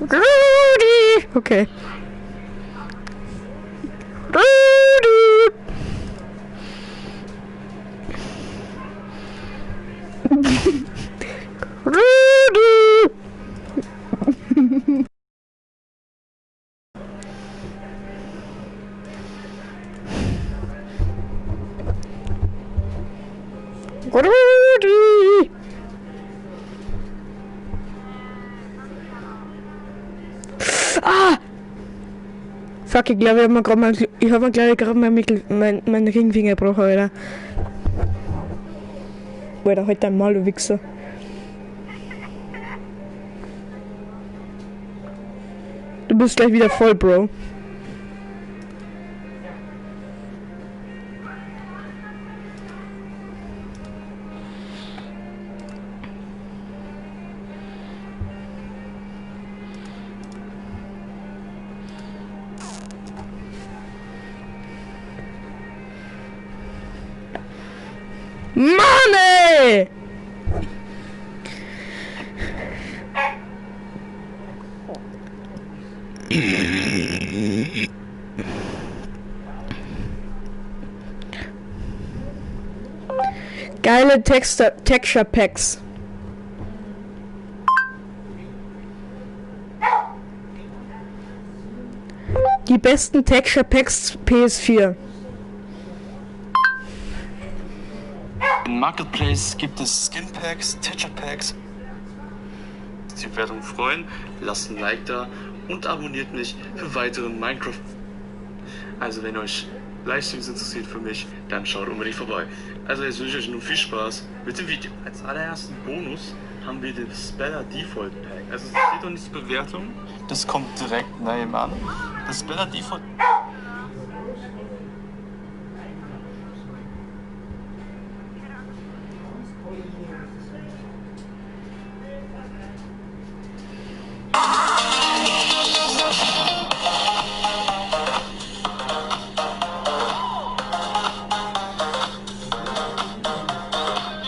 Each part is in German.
Rudi! Okay. Rudi! Rudi! Rudi! Ah! Fuck, ich glaube, ich habe mir gerade mein Ringfinger gebrochen, Alter. Alter, halt dein Maul, du Wichser. Du bist gleich wieder voll, Bro. Mann, ey! Geile Texture Packs. Die besten Texture Packs PS4. Im Marketplace gibt es Skin Packs, Texture Packs. Die Wertung freuen, lasst ein Like da und abonniert mich für weitere Minecraft. Also wenn euch Livestreams interessiert für mich, dann schaut unbedingt vorbei. Also jetzt wünsche ich euch nun viel Spaß mit dem Video. Als allerersten Bonus haben wir den Speller Default Pack. Also es steht noch nicht zur Bewertung, das kommt direkt nebenan. Das Speller Default.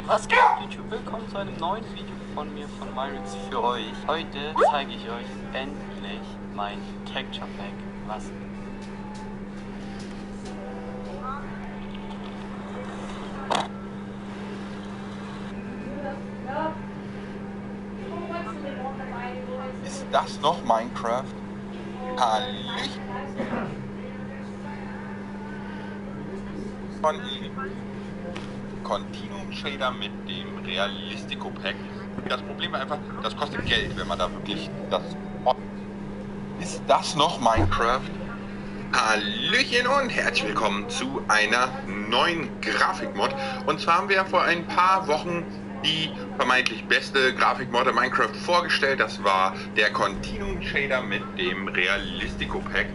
Was geht YouTube? Willkommen zu einem neuen Video von mir, von Myrix für euch. Heute zeige ich euch endlich mein Texture Pack. Was? Ist das noch Minecraft? Herrlich. Von Continuum Shader mit dem Realistico Pack. Das Problem ist einfach, das kostet Geld, wenn man da wirklich das... Ist das noch Minecraft? Hallöchen und herzlich willkommen zu einer neuen Grafikmod. Und zwar haben wir vor ein paar Wochen die vermeintlich beste Grafikmod in Minecraft vorgestellt. Das war der Continuum Shader mit dem Realistico Pack.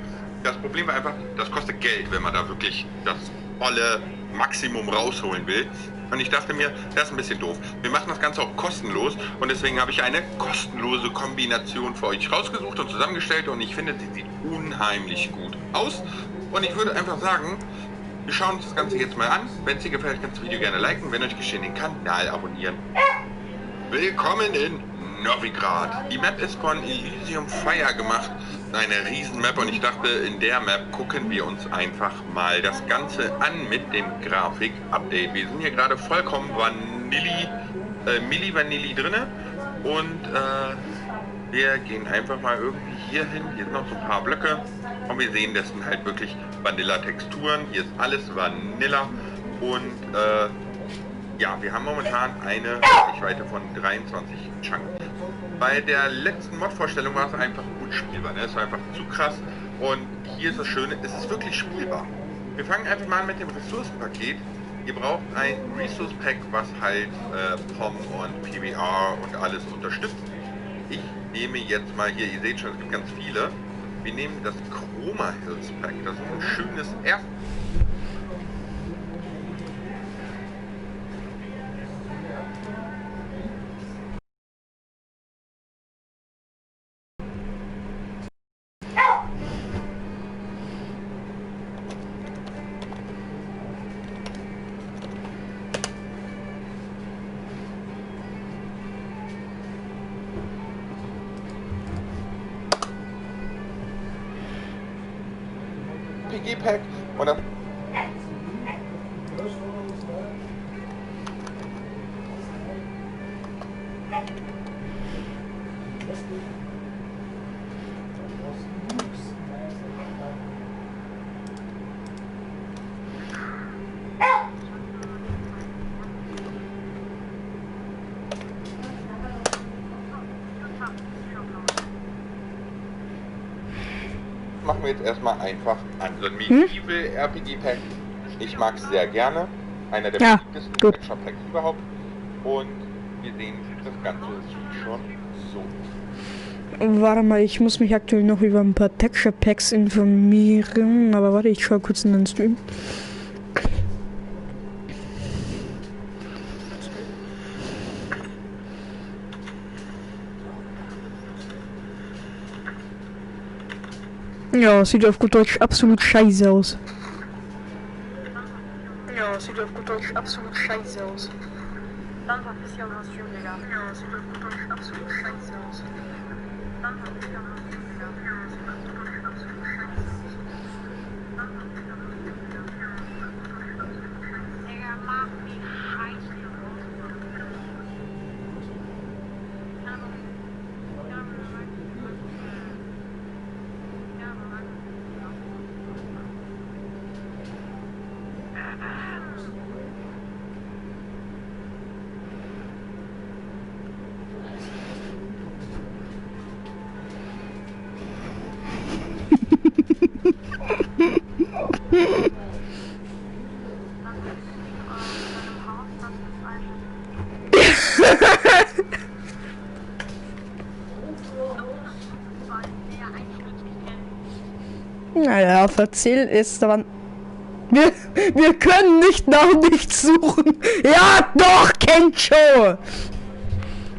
Das Problem war einfach, das kostet Geld, wenn man da wirklich das volle Maximum rausholen will. Und ich dachte mir, das ist ein bisschen doof. Wir machen das Ganze auch kostenlos und deswegen habe ich eine kostenlose Kombination für euch rausgesucht und zusammengestellt und ich finde, sie sieht unheimlich gut aus. Und ich würde einfach sagen, wir schauen uns das Ganze jetzt mal an. Wenn es dir gefällt, kannst du das Video gerne liken. Wenn euch geschehen, den Kanal abonnieren. Willkommen in Novigrad. Die Map ist von Elysium Fire gemacht. Eine riesen Map und ich dachte, in der Map gucken wir uns einfach mal das Ganze an mit dem Grafik-Update. Wir sind hier gerade vollkommen Milli Vanilli drinne und wir gehen einfach mal irgendwie hier hin. Hier sind noch so ein paar Blöcke und wir sehen, das sind halt wirklich Vanilla-Texturen. Hier ist alles Vanilla und ja, wir haben momentan eine Reichweite von 23 Chunk. Bei der letzten Mod-Vorstellung war es einfach gut spielbar, ne? Es war einfach zu krass und hier ist das Schöne, es ist wirklich spielbar. Wir fangen einfach mal an mit dem Ressourcenpaket. Ihr braucht ein Resource Pack, was halt POM und PBR und alles unterstützt. Ich nehme jetzt mal hier, ihr seht schon, es gibt ganz viele. Wir nehmen das Chroma Hills Pack, das ist ein schönes Erst. RPG-Pack und dann machen wir jetzt erstmal einfach an so ein Medieval RPG-Pack. Ich mag es sehr gerne. Einer der Ja, beliebtesten gut. Adventure-Packs überhaupt. Und wir sehen, das Ganze sieht schon so. Warte mal, ich muss mich aktuell noch über ein paar Texture Packs informieren. Aber warte, ich schau kurz in den Stream. Ja, sieht auf gut Deutsch absolut scheiße aus. Ja, sieht auf gut Deutsch absolut scheiße aus. Dann war ich ja mal Stream, Digga. Ja, sieht auf gut Deutsch absolut scheiße aus. Dann war ich ja mal Stream, Digga. Ja, sieht auf gut Deutsch absolut scheiße aus. Dann war ich ja mal Stream, Digga. Ja, sieht auf gut Deutsch absolut scheiße aus. Digga, mach die Scheiße. Naja, verzähl ist aber... Wir können nicht nach nichts suchen. Ja, doch, Kencho.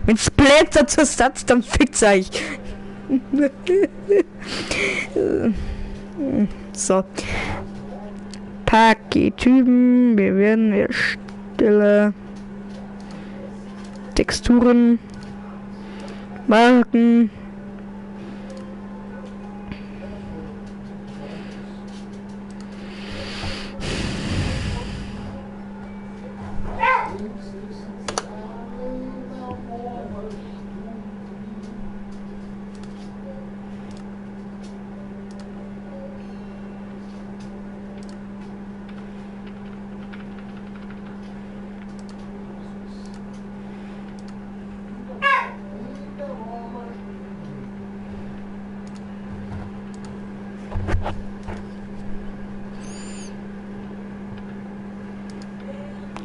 Wenn Splatter zur Satz, dann fickt's euch. So. Paket-Typen. Wir werden erstellen. Texturen. Marken.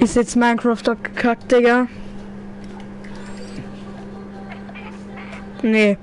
Ist jetzt Minecraft abgekackt, Digga? Nee.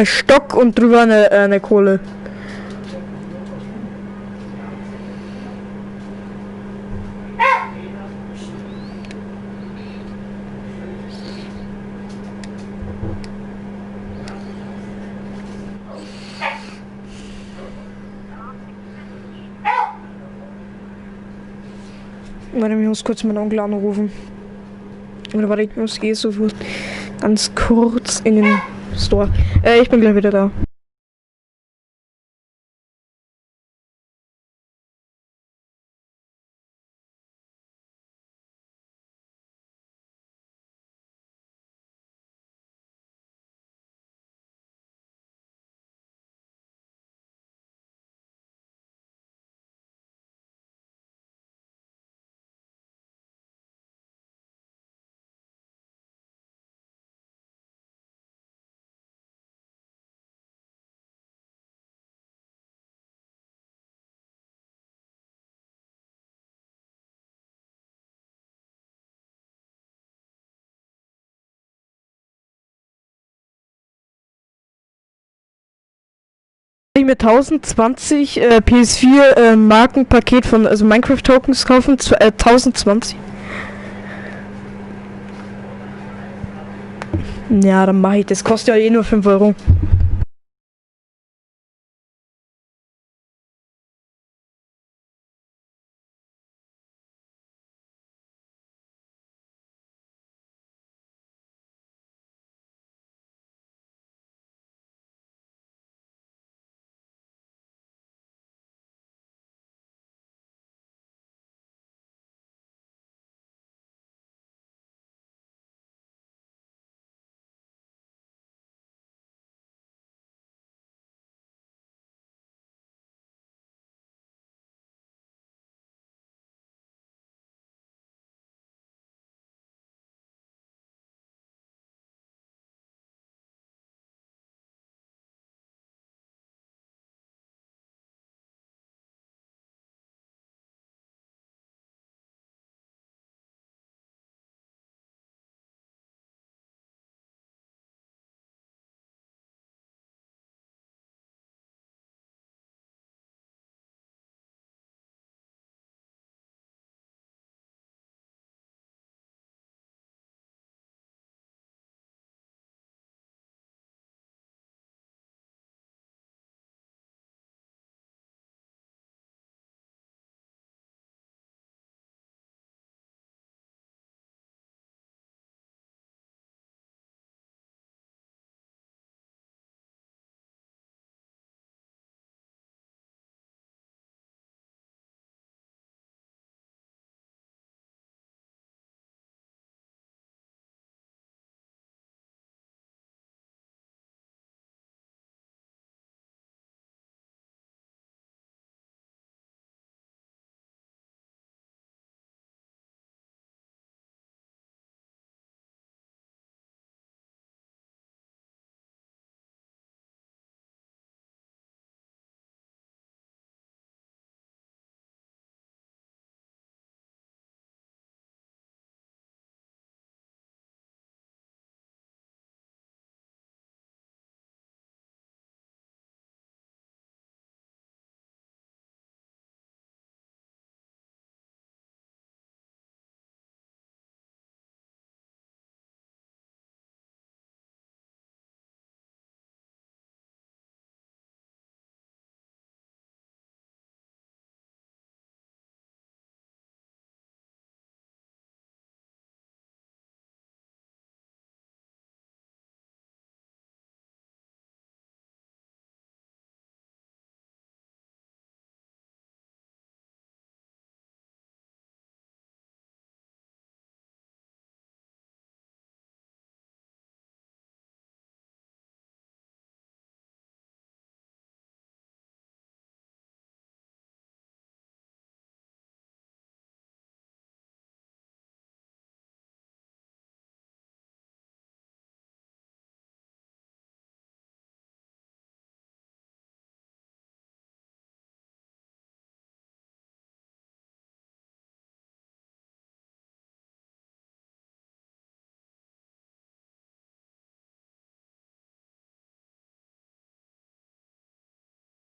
Stock und drüber eine Kohle. Warte, ich muss kurz meinen Onkel anrufen. Oder warte, ich muss so ganz kurz in den Store. Ich bin gleich wieder da. Ich mir 1020 PS4 Markenpaket von also Minecraft Tokens kaufen, 1020. Ja, dann mache ich das. Kostet ja eh nur 5 Euro.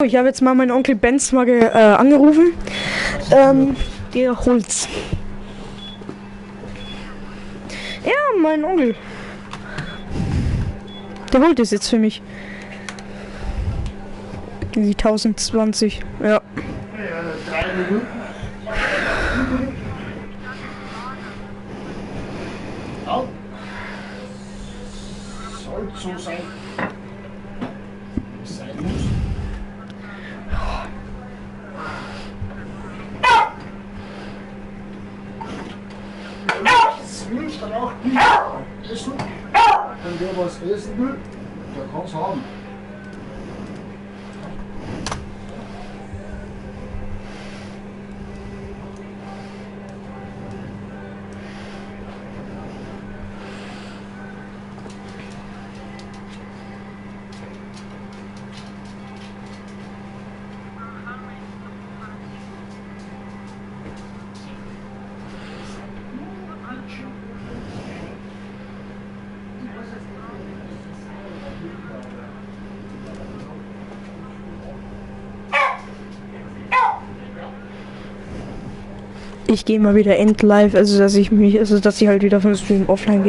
Ich habe jetzt mal meinen Onkel Benz mal angerufen. Der holt's. Ja, mein Onkel. Der holt es jetzt für mich. Die 1020. Ja. 3 Minuten. Au. Soll so sein. Sein muss. Das will ich dann auch nicht essen. Wenn wer was essen will, der kann es haben. Ich gehe mal wieder end live, also dass ich halt wieder vom Stream offline gehe.